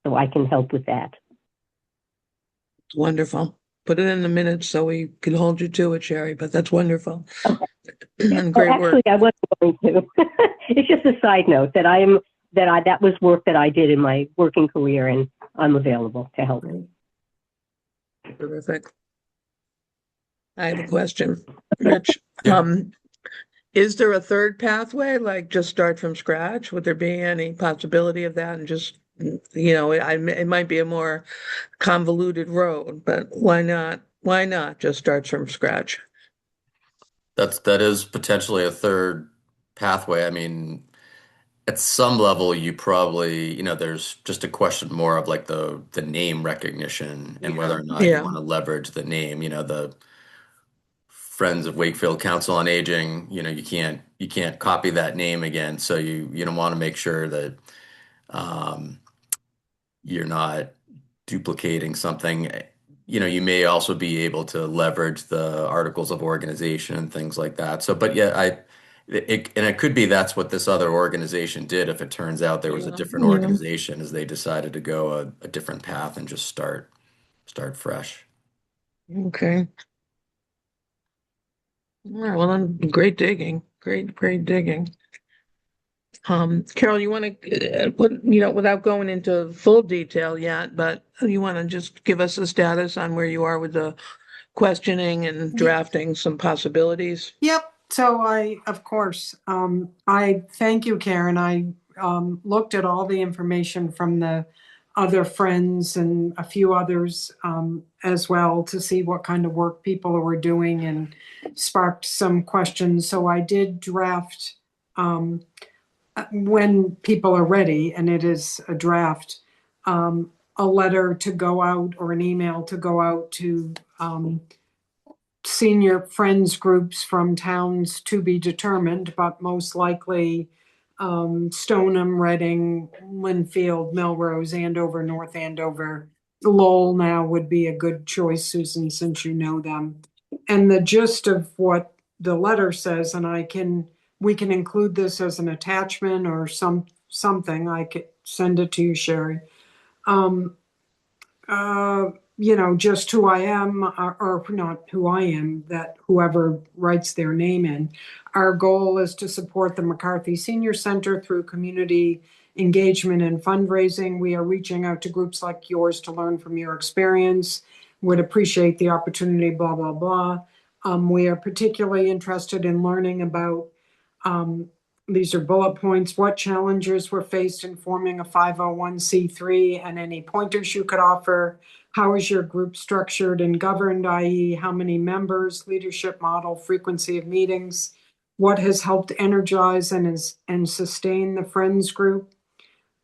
So I can help with that. Wonderful. Put it in the minutes so we can hold you to it, Sherry, but that's wonderful. Okay. And Oh, great work. actually, I wasn't going to. It's just a side note that was work that I did in my working career, and I'm available to help. Terrific. I have a question, Rich. Yeah. Is there a third pathway, like just start from scratch? Would there be any possibility of that? And just, it might be a more convoluted road, but why not? Why not just start from scratch? That is potentially a third pathway. I mean, at some level, you probably, there's just a question more of like the name recognition and whether Yeah. or not you Yeah, want to leverage the name. The Friends of Wakefield Council on Aging, you can't copy that name again. So you don't want to make sure that um, you're not duplicating something. You may also be able to leverage the articles of organization and things like that. So, but yeah, and it could be that's what this other organization did. If it turns out there was a yeah, different yeah. organization, as they decided to go a different path and just start fresh. Okay. All right, well, then, great digging. Great digging. Carol, you want to put, without going into full detail yet, but you want to just give us a status on where you are with the questioning and drafting some possibilities? Yep. So of course, I thank you, Karen. I looked at all the information from the other friends and a few others as well to see what kind of work people were doing and sparked some questions. So I did draft um, when people are ready, and it is a draft, a letter to go out or an email to go out to senior friends groups from towns to be determined, but most likely Stoneham, Reading, Linfield, Melrose, Andover, North Andover. Lowell now would be a good choice, Susan, since you know them. And the gist of what the letter says, and we can include this as an attachment or something. I could send it to you, Sherry. Um, just who I am, or not who I am, that whoever writes their name in. Our goal is to support the McCarthy Senior Center through community engagement and fundraising. We are reaching out to groups like yours to learn from your experience. Would appreciate the opportunity, blah, blah, blah. We are particularly interested in learning about um, these are bullet points. What challenges were faced in forming a 501c3 and any pointers you could offer? How is your group structured and governed, i.e., how many members, leadership model, frequency of meetings? What has helped energize and sustain the Friends group?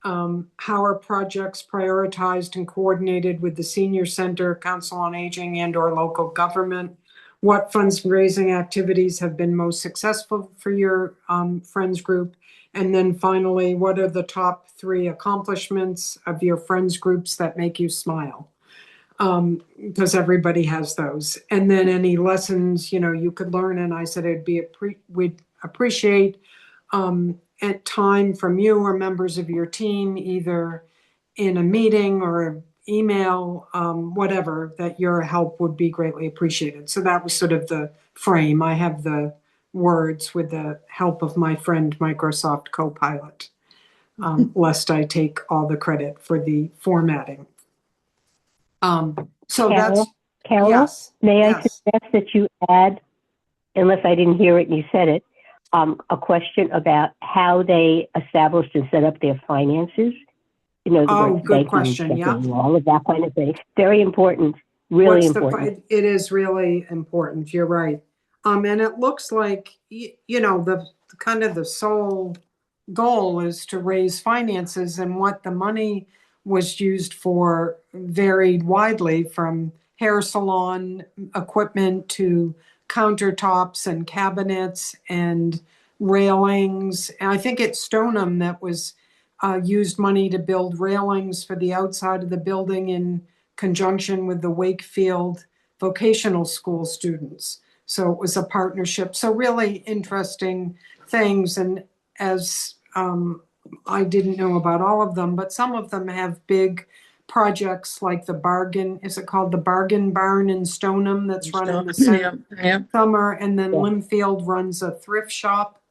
How are projects prioritized and coordinated with the Senior Center, Council on Aging, and/or local government? What fundraising activities have been most successful for your Friends group? And then finally, what are the top 3 accomplishments of your Friends groups that make you smile? because everybody has those. And then any lessons, you could learn. And I said we'd appreciate at time from you or members of your team, either in a meeting or email, whatever, that your help would be greatly appreciated. So that was sort of the frame. I have the words with the help of my friend Microsoft Copilot, lest I take all the credit for the formatting. So that's, Carol, yes, may I yes. suggest that you add, unless I didn't hear it and you said it, a question about how they established and set up their finances? In other Oh, words, good banking, question. Yeah. checking, all of that kind of thing. Very important, really important. It is really important. You're right. And it looks like, the kind of the sole goal is to raise finances, and what the money was used for varied widely, from hair salon equipment to countertops and cabinets and railings. And I think it's Stoneham that was used money to build railings for the outside of the building in conjunction with the Wakefield vocational school students. So it was a partnership. So really interesting things. And as I didn't know about all of them, but some of them have big projects like is it called the Bargain Barn in Stoneham that's run in the summer, and then Linfield runs a thrift shop.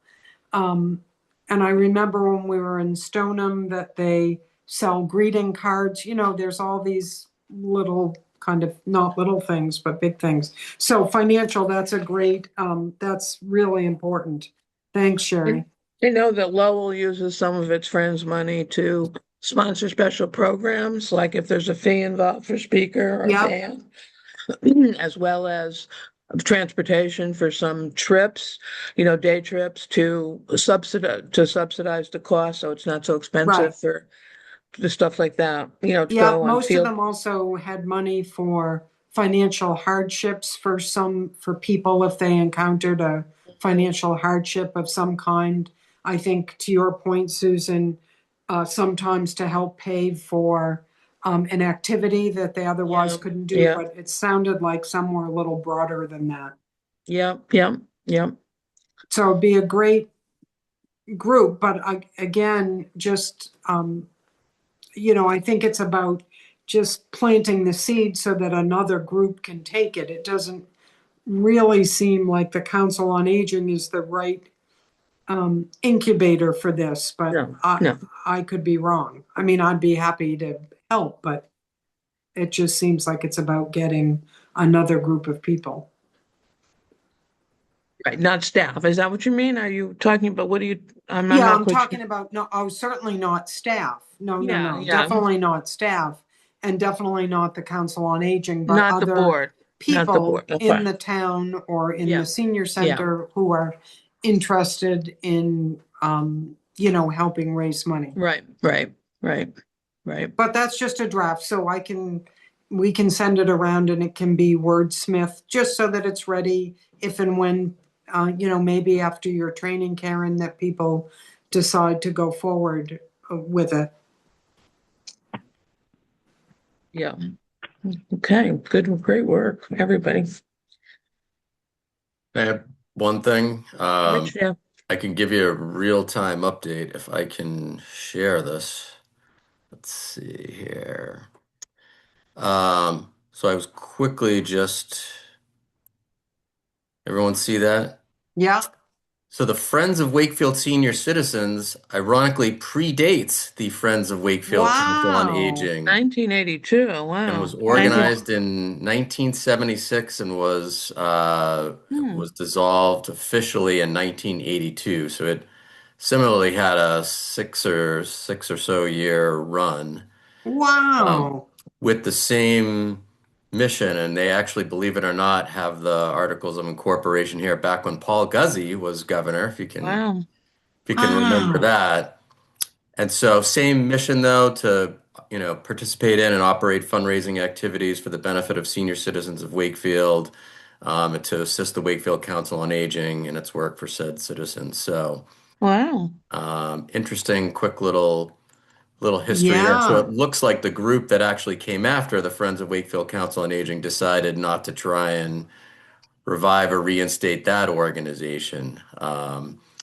And I remember when we were in Stoneham that they sell greeting cards. There's all these little kind of, not little things, but big things. So financial, that's really important. Thanks, Sherry. I know that Lowell uses some of its friends' money to sponsor special programs, like if there's a fee involved for speaker or Yep. band, as well as transportation for some trips, day trips to subsidize the cost, so it's not so expensive Right. for the stuff like that, to Yeah, go on most of field. them also had money for financial hardships for people if they encountered a financial hardship of some kind. I think, to your point, Susan, sometimes to help pay for an activity that they otherwise couldn't do, Yeah. but it sounded like some were a little broader than that. Yeah. So it'd be a great group, but again, just I think it's about just planting the seed so that another group can take it. It doesn't really seem like the Council on Aging is the right incubator for this, but No. I could be wrong. I mean, I'd be happy to help, but it just seems like it's about getting another group of people. Right, not staff. Is that what you mean? Are you talking about, I'm Yeah, not I'm quite talking sure. about, no, oh, certainly not staff. No, Yeah. definitely not staff, and definitely not the Council on Aging, but Not the other board. Not the people board. Okay. in the town or in the senior center who are interested in, helping raise money. Right. But that's just a draft, so we can send it around and it can be wordsmith, just so that it's ready if and when, maybe after your training, Karen, that people decide to go forward with it. Yeah. Okay, good, great work, everybody. I have one thing. Rich, yeah. I can give you a real-time update if I can share this. Let's see here. So I was quickly everyone see that? Yeah. So the Friends of Wakefield Senior Citizens ironically predates the Friends of Wakefield Council on Wow. Aging 1982. and Wow. was Thank you. organized in 1976 and was dissolved officially in 1982. So it similarly had a six or so year run Wow. with the same mission. And they actually, believe it or not, have the Articles of Incorporation here back when Paul Guzzi was governor, if you Wow. can remember Wow. that. And so same mission though, to participate in and operate fundraising activities for the benefit of senior citizens of Wakefield, and to assist the Wakefield Council on Aging in its work for said citizens. So Wow. interesting, quick little little history there. So Yeah. it looks like the group that actually came after the Friends of Wakefield Council on Aging decided not to try and revive or reinstate that organization.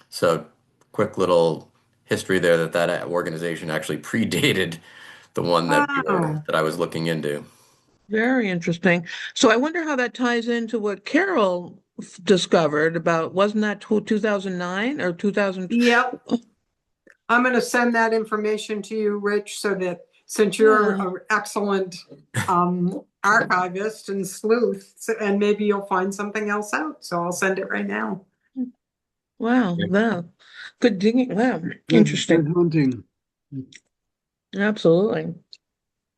So quick little history there that that organization actually predated the one that Wow. that I was looking into. Very interesting. So I wonder how that ties into what Carol discovered about, wasn't that 2009 or 2000? Yep. I'm going to send that information to you, Rich, so that since you're Yeah. an excellent archivist and sleuth, and maybe you'll find something else out. So I'll send it right now. Wow, wow. Good digging. Wow, Good interesting. hunting. Absolutely.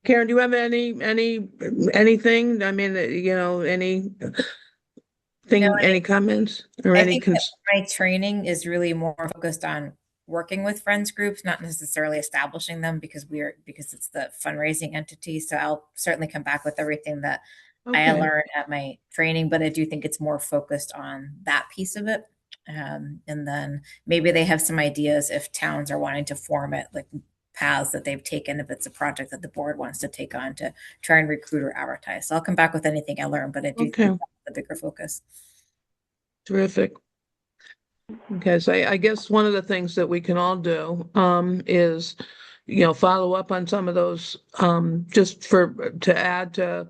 Karen, do you have anything? I mean, No, any comments or I any think that my training is really more focused on working with friends groups, not necessarily establishing them because it's the fundraising entity. So I'll certainly come back with everything that I Okay. learned at my training, but I do think it's more focused on that piece of it. And then maybe they have some ideas if towns are wanting to form it, like paths that they've taken, if it's a project that the board wants to take on to try and recruit or advertise. So I'll come back with anything I learned, but I do Okay. think that's the bigger focus. Terrific. Okay, so I guess one of the things that we can all do is, follow up on some of those just to add to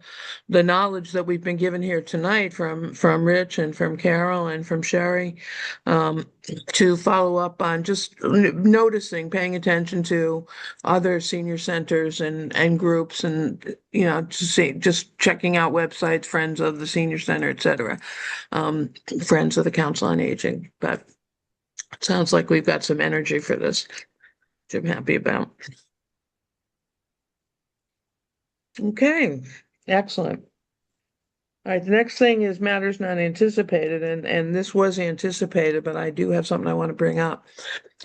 the knowledge that we've been given here tonight from Rich and from Carol and from Sherry, to follow up on just noticing, paying attention to other senior centers and groups, and to see, just checking out websites, Friends of the Senior Center, et cetera, Friends of the Council on Aging. But it sounds like we've got some energy for this, which I'm happy about. Okay, excellent. All right, the next thing is matters not anticipated, and this was anticipated, but I do have something I want to bring up.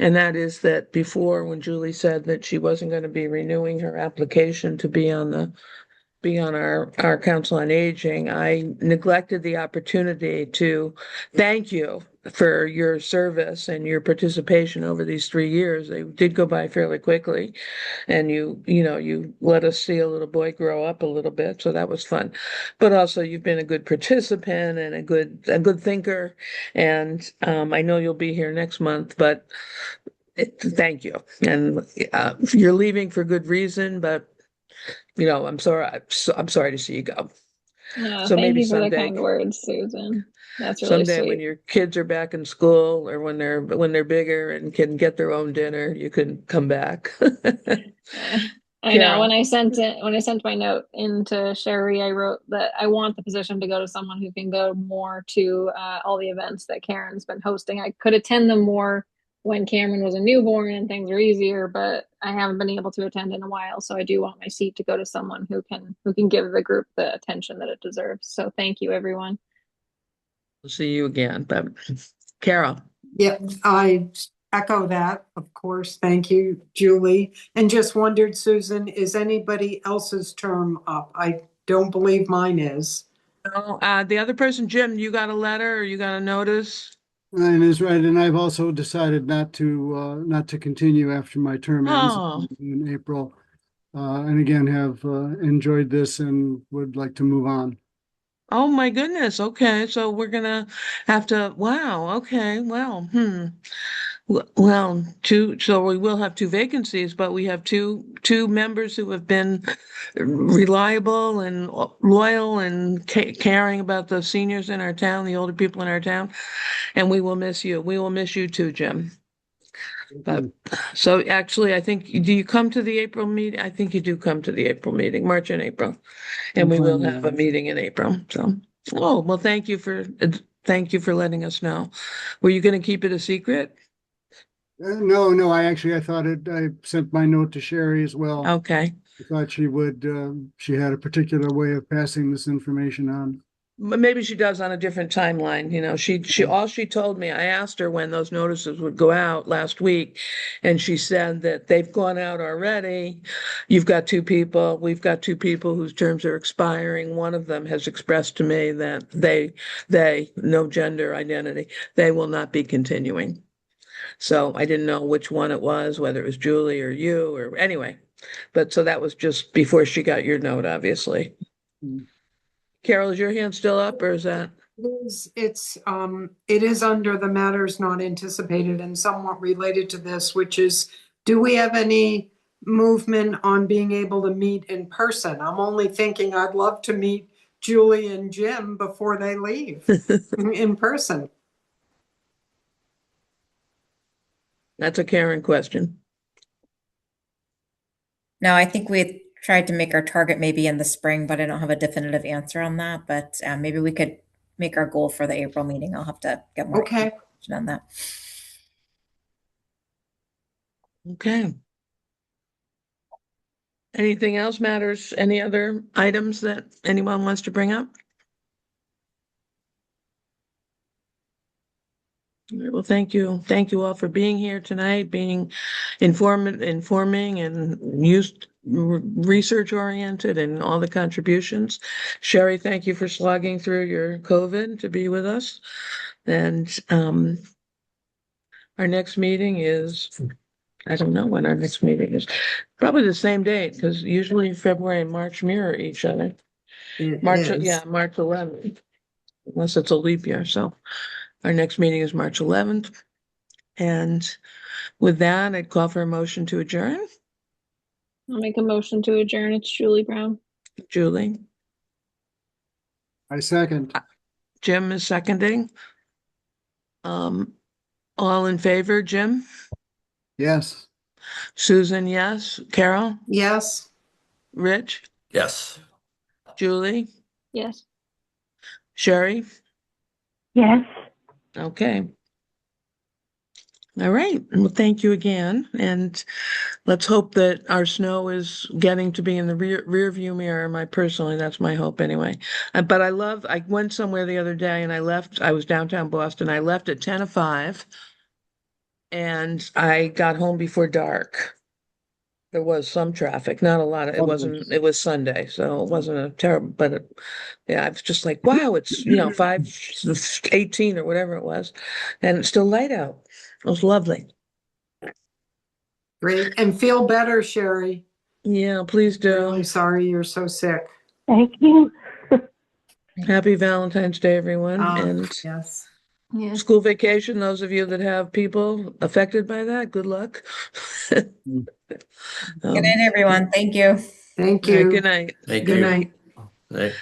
And that is that before, when Julie said that she wasn't going to be renewing her application to be on our Council on Aging, I neglected the opportunity to thank you for your service and your participation over these 3 years. They did go by fairly quickly, and you let us see a little boy grow up a little bit, so that was fun. But also, you've been a good participant and a good thinker, and I know you'll be here next month, but thank you. And you're leaving for good reason, but I'm sorry. I'm sorry to see you go. So Thank maybe you for the kind words, Susan. That's really someday when sweet. your kids are back in school, or when they're bigger and can get their own dinner, you can come back. I know Carol. when I sent my note into Sherry, I wrote that I want the position to go to someone who can go more to all the events that Karen's been hosting. I could attend them more when Cameron was a newborn and things were easier, but I haven't been able to attend in a while. So I do want my seat to go to someone who can give the group the attention that it deserves. So thank you, everyone. We'll see you again. But Carol. Yep, I echo that, of course. Thank you, Julie. And just wondered, Susan, is anybody else's term up? I don't believe mine is. Oh, the other person, Jim, you got a letter or you got a notice? And is right, and I've also decided not to continue after my term ends Oh, in April. And again, have enjoyed this and would like to move on. oh my goodness. Okay, so we're gonna have to. Wow. Okay. Well. Well, so we will have two vacancies, but we have two members who have been reliable and loyal and caring about the seniors in our town, the older people in our town, and we will miss you. We will miss you too, Jim. But so actually, I think, do you come to the April meeting? I think you do come to the April meeting, March and April, and I'm we will fine with have a that. meeting in April. So, oh, well, thank you for letting us know. Were you going to keep it a secret? No, I thought I sent my note to Sherry as well. Okay. I thought she would, she had a particular way of passing this information on. Maybe she does on a different timeline. All she told me, I asked her when those notices would go out last week, and she said that they've gone out already. You've got two people, we've got two people whose terms are expiring. One of them has expressed to me that no gender identity, they will not be continuing. So I didn't know which one it was, whether it was Julie or you or anyway. But so that was just before she got your note, obviously. Carol, is your hand still up or is that? It is under the matters not anticipated and somewhat related to this, which is, do we have any movement on being able to meet in person? I'm only thinking I'd love to meet Julie and Jim before they leave in person. That's a Karen question. No, I think we had tried to make our target maybe in the spring, but I don't have a definitive answer on that. But maybe we could make our goal for the April meeting. I'll have to get more Okay. information on that. Okay. Anything else matters? Any other items that anyone wants to bring up? All right, well, thank you. Thank you all for being here tonight, being informing and research oriented and all the contributions. Sherry, thank you for slogging through your COVID to be with us. And our next meeting is, I don't know when our next meeting is, probably the same date, because usually February and March mirror each other. March 11th, unless it's a leap year. So our next meeting is March 11th. And with that, I'd call for a motion to adjourn. I'll make a motion to adjourn. It's Julie Brown. Julie, I second. Jim is seconding. All in favor, Jim? Yes. Susan, yes. Carol? Yes. Rich? Yes. Julie? Yes. Sherry? Yes. Okay. All right. Well, thank you again. And let's hope that our snow is getting to be in the rear view mirror. That's my hope anyway. But I went somewhere the other day and I was downtown Boston. I left at 10:05 and I got home before dark. There was some traffic, not a lot. It was Sunday, so it wasn't a terrible, but yeah, I was just like, wow, it's, 5:18 or whatever it was, and it's still light out. It was lovely. Great. And feel better, Sherry. Yeah, please do. Really sorry you're so sick. Thank you. Happy Valentine's Day, everyone. And Yes. Yeah. school vacation, those of you that have people affected by that, good luck. Good night, everyone. Thank you. Thank All right, you. good night. Thank Good you. night. Night.